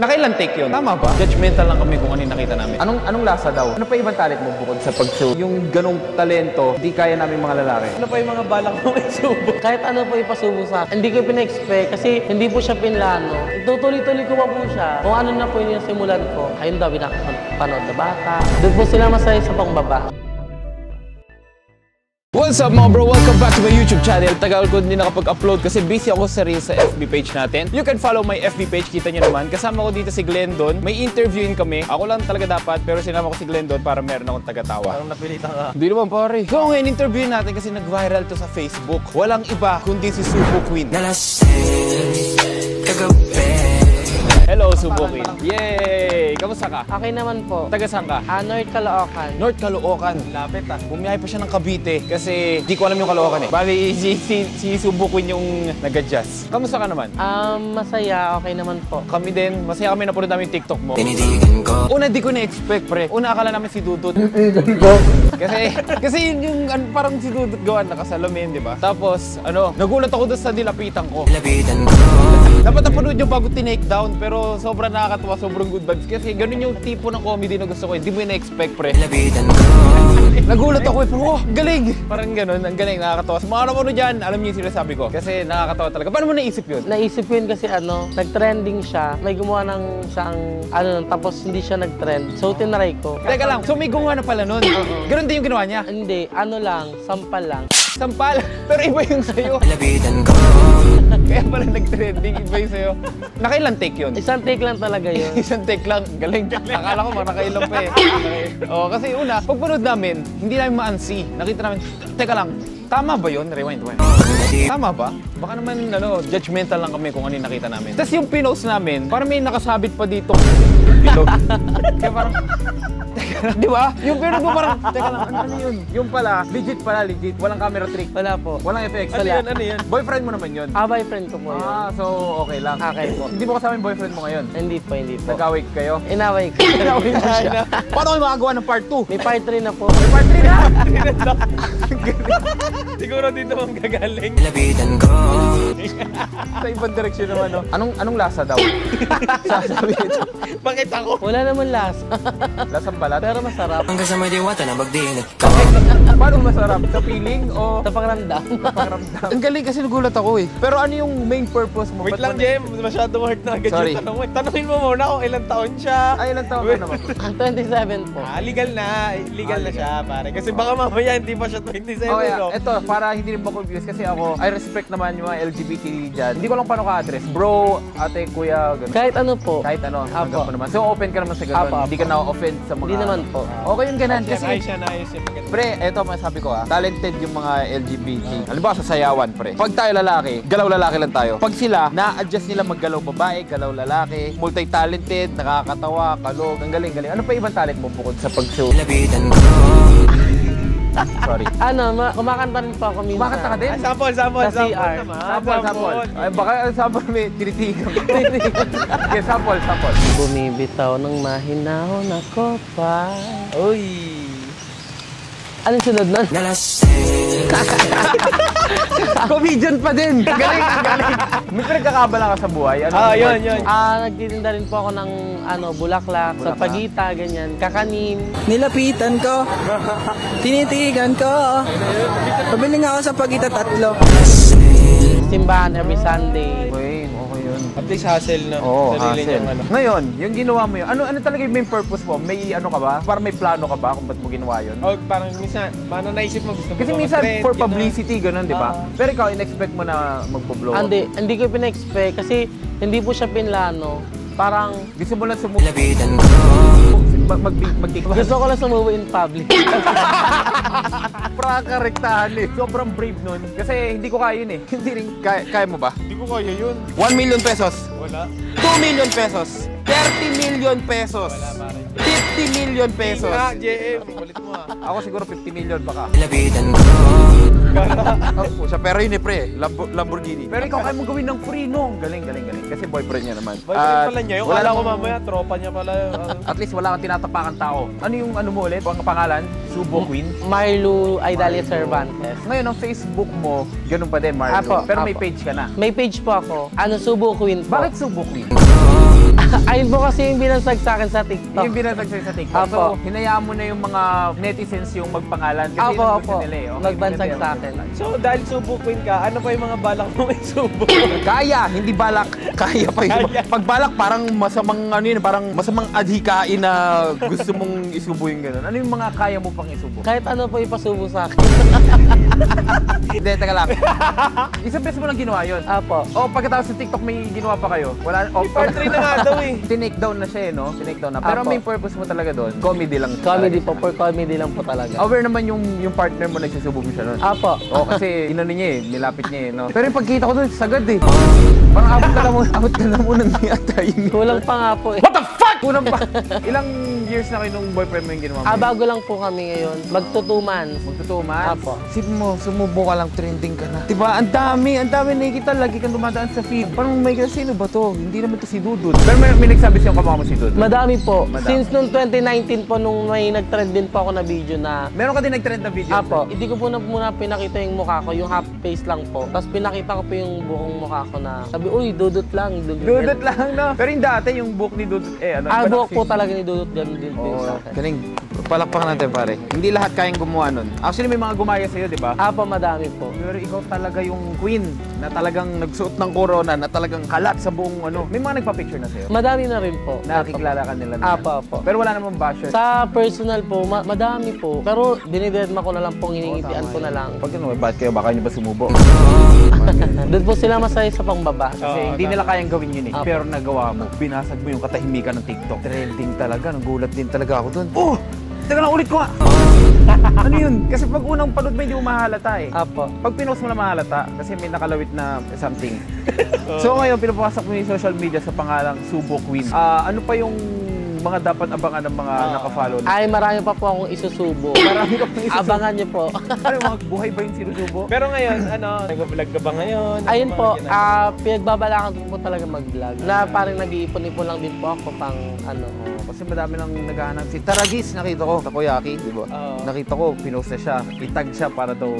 Nakailan take yun? Tama ba? Judgmental lang kami kung ano yung nakita namin. Anong lasa daw? Ano pa ibang talent mo bukod sa pag-show? Yung ganong talento, di kaya namin mga lalaki. Ano pa yung mga balak mo isubo? Kahit ano po ipasubo sa akin, hindi ko pina-expect kasi hindi po siya pinlano. Tutuloy-tuloy ko pa po siya. Kung ano na po yung simulan ko, ayun daw, pinapanood na bata. Doon po sila masaya sa pangbaba. What's up mga bro? Welcome back to my YouTube channel. Tagal ko din nakapag-upload kasi busy ako sa reels sa FB page natin. You can follow my FB page, kita nyo naman. Kasama ko dito si Glendon. May interviewin kami. Ako lang talaga dapat, pero sinama ko si Glendon para meron akong taga-tawa. Parang napilitan ka. Hindi naman pare. So ngayon interviewin natin kasi nag-viral to sa Facebook. Walang iba kundi si Subo Queen. Hello Subo Queen. Yay! Kamusta ka? Okay naman po. Taga saan ka? North Caloocan. North Caloocan. Lapit ah. Bumiyahe pa siya ng Cavite kasi di ko alam yung Caloocan eh. Bali, si Subo Queen yung nag-adjust. Kamusta ka naman? Masaya. Okay naman po. Kami din. Masaya kami, napanood namin yung TikTok mo. Una, di ko na-expect pre. Una, akala namin si Dudut. kasi yun yung parang si Dudut gawan nakasalamin, di ba? Tapos, nagulat ako doon sa nilapitan ko. Dapat napanood yung bago tinake down, pero sobrang nakakatawa, sobrang good vibes. Kasi ganun yung tipo ng comedy na gusto ko. Hindi mo na-expect, pre. Nagulat ako, pero galing! Parang ganun, ang galing, nakakatawa. Sa mga naman dyan, alam niyo yung sinasabi ko. Kasi nakakatawa talaga. Paano mo naisip yun? Naisip ko yun kasi nag-trending siya. May gumawa ng siyang, tapos hindi siya nag-trend. So, tinry ko. Teka lang, so may gumawa na pala nun? Ganun din yung ginawa niya? Hindi, sampal lang. Sampal? Pero iba yung sa'yo. Kaya pala nag-trending, iba yung sa'yo. Nakailan take yun? Isang take lang talaga yun. Isang take lang, galing. Akala ko nakailan pa eh. Oo, kasi una, pagpanood namin, hindi namin ma-unsee. Nakita namin, teka lang, tama ba yun? Rewind. Tama ba? Baka naman, judgmental lang kami kung ano yung nakita namin. Tapos yung pinost namin, parang may nakasabit pa dito. Bilog. Kaya parang, di ba? Yung pero mo parang, teka lang, ano yun? Yung pala, legit. Walang camera trick. Wala po. Walang effects. Ano yun? Boyfriend mo naman yun? Boyfriend ko po yun. So okay lang. Okay po. Hindi mo kasama yung boyfriend mo ngayon? Hindi po. Nag-away kayo? Inaway ko. Inaway mo siya. Paano kayo makagawa ng part 2? May part 3 na po. May part 3 na? Siguro dito mong gagaling. Sa ibang direksyon naman, no? Anong lasa daw? Sasabi ito. Bakit ako? Wala naman lasa. Lasang balat? Pero masarap. Ang kasama diwata na magdiinit ka. Paano masarap? Sa feeling o? Sa pangramdam. Ang galing kasi nagulat ako eh. Pero ano yung main purpose mo? Wait lang, Jem. Masyadong hard na agad yung tanong mo. Tanungin mo muna kung ilang taon siya. Ilang taon ka naman? 27 po. Legal na. Legal na siya, pare. Kasi baka mamaya hindi pa siya 27, no? Ito, para hindi rin ma-confuse kasi ako, I respect naman yung mga LGBT dyan. Hindi ko lang paano ka-address. Bro, ate, kuya, gano'n. Kahit ano po. Kahit ano, tanggap mo naman. So, open ka naman sa gano'n. Hindi ka na-offend sa mga... Hindi naman po. Okay yung ganun. Kasi, Ayos yan. pre, eto masabi ko talented yung mga LGBT. Alam ba sa sayawan, pre? Pag tayo lalaki, galaw lalaki lang tayo. Pag sila, na-adjust nila maggalaw babae, galaw lalaki, multi-talented, nakakatawa, kalog, ang galing. Ano pa ibang talent mo bukod sa pag-show? Sorry. Kumakanta rin po ako minsan. Kumakanta ka din? Sample. Sa CR. Sample. Ay, baka sample may tinitigan. Okay, sample. Bumibitaw ng mahinahon ako pa. Uy! Anong sunod nun? Comedian pa din! Galing! May pinagkakabala ka sa buhay? Yun. Nagtitinda rin po ako ng bulaklak, sa pagita, ganyan, kakanin. Nilapitan ko, tinitigan ko, pabili nga ako sa pagita 3. Simbahan every Sunday. Okay yun. At least hustle na. Oo, sarili hustle. niyang Ngayon, yung ginawa mo yun, ano talaga yung main purpose mo? May ka ba? Parang may plano ka ba kung ba't mo ginawa yun? Parang minsan, paano naisip mo gusto mo? Kasi minsan for publicity, gano'n, di ba? Pero ikaw, in-expect mo na magpo-blow up? Hindi ko pina-expect kasi hindi po siya pinlano. Parang... Gusto mo lang sumuwi. Gusto ko lang sumuwi in public. Prakarektahan eh. Sobrang brave nun. Kasi hindi ko kaya yun eh. Hindi rin. Kaya mo ba? Hindi ko kaya yun. 1 million pesos. Wala. 2 million pesos. 30 million pesos. Wala, pare. 50 million pesos. JM. Kulit mo Ako siguro 50 million baka. Lapitan ko. Pero yun eh pre, Lamborghini. Pero ikaw kaya mo gawin ng free no. Galing. Kasi boyfriend niya naman. Boyfriend pala niya. Yung kala ko mamaya, tropa niya pala. At least wala kang tinatapakan tao. Ano yung mo ulit? Ang pangalan? Subo Queen? Marlu Idalia Cervantes. Ngayon, ang Facebook mo, ganun pa din, Marlo. Pero may page ka na. May page po ako. Subo Queen po. Bakit Subo Queen? Ayun po kasi yung binansag sa akin sa TikTok. Yung binasag sa'yo sa TikTok. Apo. So, hinayaan mo na yung mga netizens yung magpangalan. Kasi Apo, yun ang gusto apo. nila eh. Okay, Magbansag maganda sa yan, akin. maganda. So, dahil subo queen ka, ano pa yung mga balak mong isubo? Kaya, hindi balak. Kaya pa yun. Kaya. Pag balak, parang masamang ano yun, parang masamang adhikain na gusto mong isubo yung gano'n. Ano yung mga kaya mo pang isubo? Kahit ano po ipasubo sa akin. Hindi, teka lang. Isang beses mo lang ginawa yun. Apo. O pagkatapos sa TikTok may ginawa pa kayo? Wala. O, Part 3 na nga daw eh. tinake down na siya eh, no? Tinake down na. Pero Apo. main purpose mo talaga doon, comedy lang. Comedy talaga po, siya. for comedy lang po talaga. Aware naman yung partner mo nagsusubo mo siya nun. Apo. Oo, kasi inano niya eh, nilapit niya eh, no? Pero yung pagkita ko doon, sagad eh. Parang abot ka na muna niyata yun. Kulang pa nga po eh. What the fuck? Kulang pa. Ilang years na kayo nung boyfriend mo yung ginawa mo? Bago lang po kami ngayon. Magto 2 months. Magtutuman? Apo. Sip mo, sumubo ka lang, trending ka na. Diba? Ang dami nakikita. Lagi kang dumadaan sa feed. Parang may kasi, sino ba to? Hindi naman to si Dudut. Pero may nagsabi siyang kamukha mo si Dudut. Madami po. Madami. Since nung 2019 po, nung may nag-trend din po ako na video na Meron ka din nag-trend na video? Apo, hindi ko po muna pinakita yung mukha ko, yung half face lang po. Tapos pinakita ko po yung buong mukha ko na sabi, uy, dudot lang. Dudut lang, no? Pero yung dati, yung book ni Dudut, ano? Buhok po talaga ni Dudut, ganun din po yung sa akin. Galing. Palakpakan natin, pare. Hindi lahat kayang gumawa nun. Actually, may mga gumaya sa'yo, di ba? Apo, madami po. Pero ikaw talaga yung queen na talagang nagsuot ng corona, na talagang kalat sa buong ano. May mga nagpa-picture na sa'yo. Madami na rin po. Nakikilala ka nila na. Apo, apo. Pero wala namang basher. Sa personal po, madami po. Pero dinidedma ko na lang po, hiningitian ko na lang. Pag ano, ba't kayo? Baka nyo ba sumubo? Doon po sila masaya sa pangbaba. Kasi hindi nila kayang gawin yun eh. Apo. Pero nagawa mo. Binasag mo yung katahimikan ng TikTok. Trending talaga. Nagulat din talaga ako dun. Oh! Teka lang, ulit ko nga! Ano yun? Kasi pag unang panood mo, hindi mo mahalata eh. Apo. Pag pinost mo na mahalata, kasi may nakalawit na something. So ngayon, pinapasok mo yung social media sa pangalang Subo Queen. Ano pa yung mga dapat abangan ng mga nakafollow? Ay, marami pa po akong isusubo. Marami ka pang isusubo. Abangan niyo po. Ano yung mga buhay ba yung sinusubo? Pero ngayon, nag-vlog ka ba ngayon? Ayun Ano po, mga ginagawa? pinagbabalakan ko po talaga mag-vlog. Na parang nag-iipon-ipon lang din po ako pang ano. Kasi madami nang naghahanap. Si Taragis, nakita ko. Takoyaki, di ba? Oo. Nakita ko, pinost na siya. Itag siya para daw,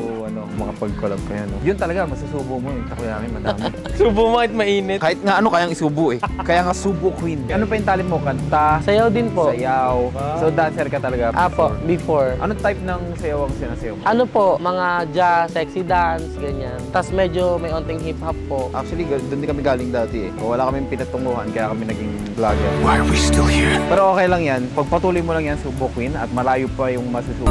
makapag-collab kayo. No? Yun talaga, masusubo mo yung takoyaki, madami. Subo mo kahit mainit. Kahit nga kayang isubo eh. Kaya nga Subo Queen. Ano pa yung talent mo? Kanta, Sayaw din po. sayaw. So dancer ka talaga? Apo, before. Anong type ng sayaw ang sinasayaw mo? Ano po, mga jazz, sexy dance, ganyan. Tapos medyo may onting hip-hop po. Actually, doon din kami galing dati eh. Wala kaming pinatunguhan, kaya kami naging vlogger. Why are we still here? Pero okay lang yan. Pagpatuloy mo lang yan, Subo Queen, at malayo pa yung masusubo.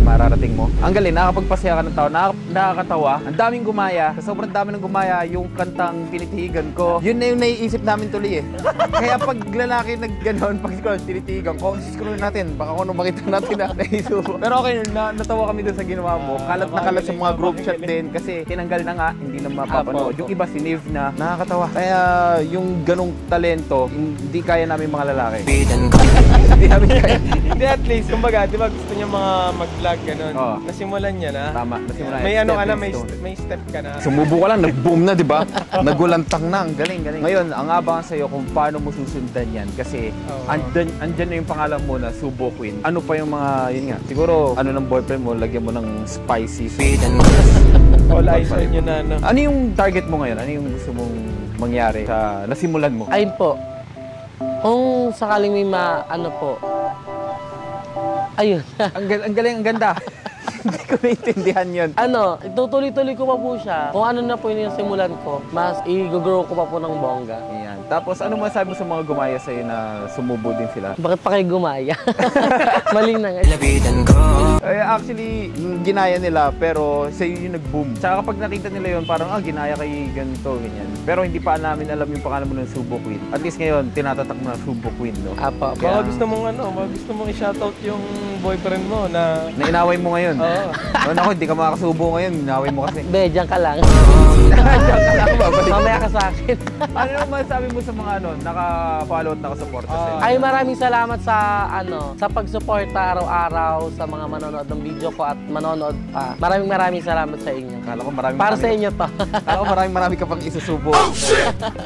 Mararating mo. Ang galing, nakakapagpasaya ka ng tao, nakakatawa. Ang daming gumaya. Sa sobrang dami ng gumaya, yung kantang Tinitigan Ko, yun na yung naiisip namin tuloy eh. Kaya pag lalaki nag-ganon, pag ikaw, tinitigan ko, scroll natin. Baka kung ano makita natin na naisubo. Pero okay, natawa kami doon sa ginawa mo. Kalat na kalat sa mga group chat din kasi tinanggal na nga, hindi na mapapanood. Apo. Yung iba sinave na, nakakatawa. Kaya yung ganong talento, hindi kaya namin mga lalaki. Hindi namin kaya. Hindi, at least, kumbaga, di ba gusto niya mga mag-vlog ganun? Oo. Nasimulan niya na. Tama, nasimulan. May ano ka na, Stepping stone. may step ka na. Sumubo ka lang, nag-boom na, di ba? Nagulantang na, ang galing. Ngayon, ang abangan sa'yo kung paano mo susundan yan. Kasi Oo. andyan na yung pangalan mo na Subo Queen. Ano pa yung mga, yun nga, siguro, ano ng boyfriend mo, lagyan mo ng spicy. All eyes on you na, no? Ano yung target mo ngayon? Ano yung gusto mong mangyari sa nasimulan mo? Ayun po. Kung sakaling may ano po. Ayun. Ang galing, ang ganda. Hindi ko naintindihan yun. Ano, tutuloy-tuloy ko pa po siya. Kung ano na po yung simulan ko, mas i-grow ko pa po ng bongga. Ayan. Tapos, ano masabi mo sa mga gumaya sa'yo na sumubo din sila? Bakit pa kayo gumaya? Maling na nga. Actually, ginaya nila, pero sa'yo yung nag-boom. Tsaka kapag nakita nila yun, parang, ginaya kay ganito, ganyan. Pero hindi pa namin alam yung pangalan mo ng Subo Queen. At least ngayon, tinatatak mo na Subo Queen, no? Apo, Baka gusto mong i-shoutout yung boyfriend mo na... Na inaway mo ngayon. Oo. Ako, hindi ka makakasubo ngayon. Inaway mo kasi. Be, diyan ka lang. Babalik. Mamaya ka sa akin. Ano naman masasabi mo sa mga naka-follow at nakasuporta sa'yo? Ay, maraming salamat sa sa pagsuporta araw-araw sa mga manonood ng video ko at manonood pa. Maraming salamat sa inyo. Akala ko marami. Para sa inyo to. Akala ko marami ka pang isusubo.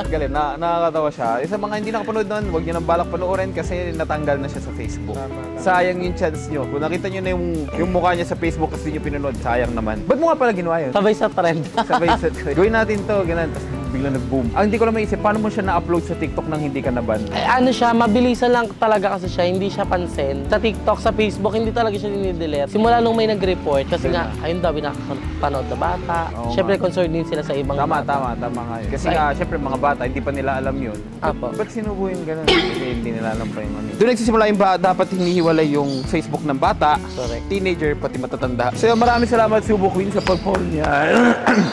Galing, nakakatawa siya. Sa mga hindi nakapanood noon, huwag niyo nang balak panoorin kasi natanggal na siya sa Facebook. Sayang yung chance niyo. Kung nakita niyo na yung mukha niya sa Facebook kasi niyo pinanood, sayang naman. Ba't mo nga pala ginawa yun? Sabay sa trend. Sabay sa gawin natin to, ganun. Tapos biglang nag-boom. Ang hindi ko lang maisip, paano mo siya na-upload sa TikTok nang hindi ka na-ban? Ay, ano siya, mabilisan lang talaga kasi siya, hindi siya pansin. Sa TikTok, sa Facebook, hindi talaga siya dinidelete. Simula nung may nag-report, kasi nga, ayun daw, pinakapanood na bata. Oo, Siyempre, concerned din sila sa ibang Tama bata. nga yun. Kasi nga, syempre mga bata, hindi pa nila alam yun. Apo. Ba't sinubo yung gano'n? Kasi hindi nila alam pa yung ano. Doon nagsisimula yung dapat hinihiwalay yung Facebook ng bata, Correct. teenager, pati matatanda. So maraming salamat Subo Queen sa pag-phone niya.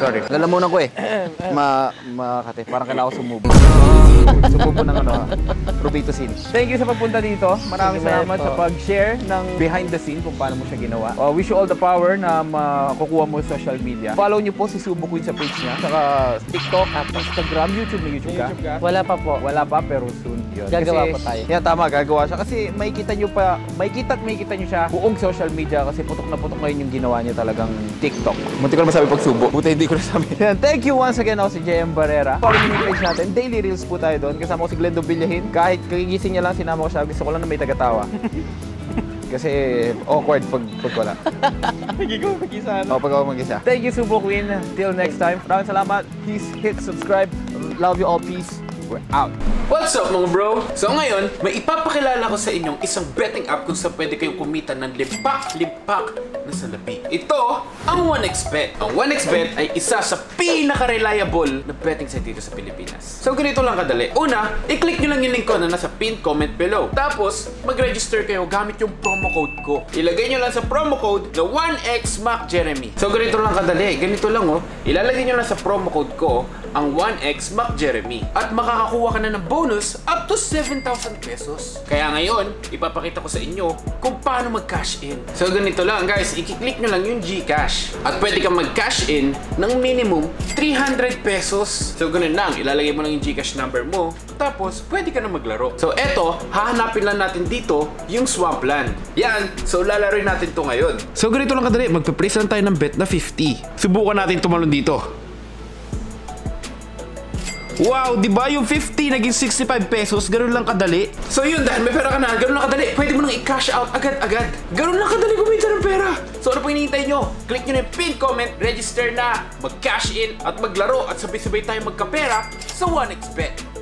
Sorry. Lalamunan ko eh. Makate, parang kailangan ko sumubo. Sumubo ng ano, Robitussin. Thank you sa pagpunta dito. Maraming Sige, salamat sa pag-share ng behind the scene kung paano mo siya ginawa. Wish you all the power na makukuha mo sa social media. Follow niyo po si Subo Queen sa page niya. Saka TikTok, Instagram, YouTube. May YouTube ka? Wala pa po. Wala pa, pero soon yun. Gagawa Kasi, po tayo. Yan, tama, gagawa siya. Kasi makikita nyo siya buong social media kasi putok na putok ngayon yung ginawa niya talagang TikTok. Munti ko na masabi pagsubo. Buti hindi ko nasabi. Yan, thank you once again ako si JM Barrera. Follow mo yung page natin. Daily Reels po tayo doon. Kasama ko si Glendo Villahin. Kahit kagigising niya lang, sinama ko siya. Gusto ko lang na may tagatawa. Kasi awkward pag wala. Hindi ko mag-isa. Pag ako mag-isa. Thank you, Subo Queen. Till next time. Maraming salamat. Please hit subscribe. Love you all. Peace. We're out. What's up mga bro? So ngayon, may ipapakilala ko sa inyong isang betting app kung saan pwede kayong kumita ng limpak-limpak na salapi. Ito ang 1xBet. Ang 1xBet ay isa sa pinaka-reliable na betting site dito sa Pilipinas. So ganito lang kadali. Una, i-click nyo lang yung link ko na nasa pinned comment below. Tapos, mag-register kayo gamit yung promo code ko. Ilagay nyo lang sa promo code na 1xMacJeremy. So ganito lang kadali. Ganito lang oh. Ilalagay nyo lang sa promo code ko ang 1xMacJeremy. At makakakuha ka na ng bonus up to 7,000 pesos. Kaya ngayon, ipapakita ko sa inyo kung paano mag-cash in. So ganito lang guys, i-click nyo lang yung GCash. At pwede kang mag-cash in ng minimum 300 pesos. So ganun lang, ilalagay mo lang yung GCash number mo. Tapos, pwede ka na maglaro. So eto, hahanapin lang natin dito yung Swampland. Yan, so lalaroin natin to ngayon. So ganito lang kadali, magpe-place lang tayo ng bet na 50. Subukan natin tumalon dito. Wow, di ba yung 50 naging 65 pesos? Ganun lang kadali. So yun, dahil may pera ka na, ganun lang kadali. Pwede mo nang i-cash out agad-agad. Ganun lang kadali kumita ng pera. So ano pa hinihintay nyo? Click nyo na yung pinned comment, register na, mag-cash in at maglaro at sabay-sabay tayo magkapera sa 1xBet.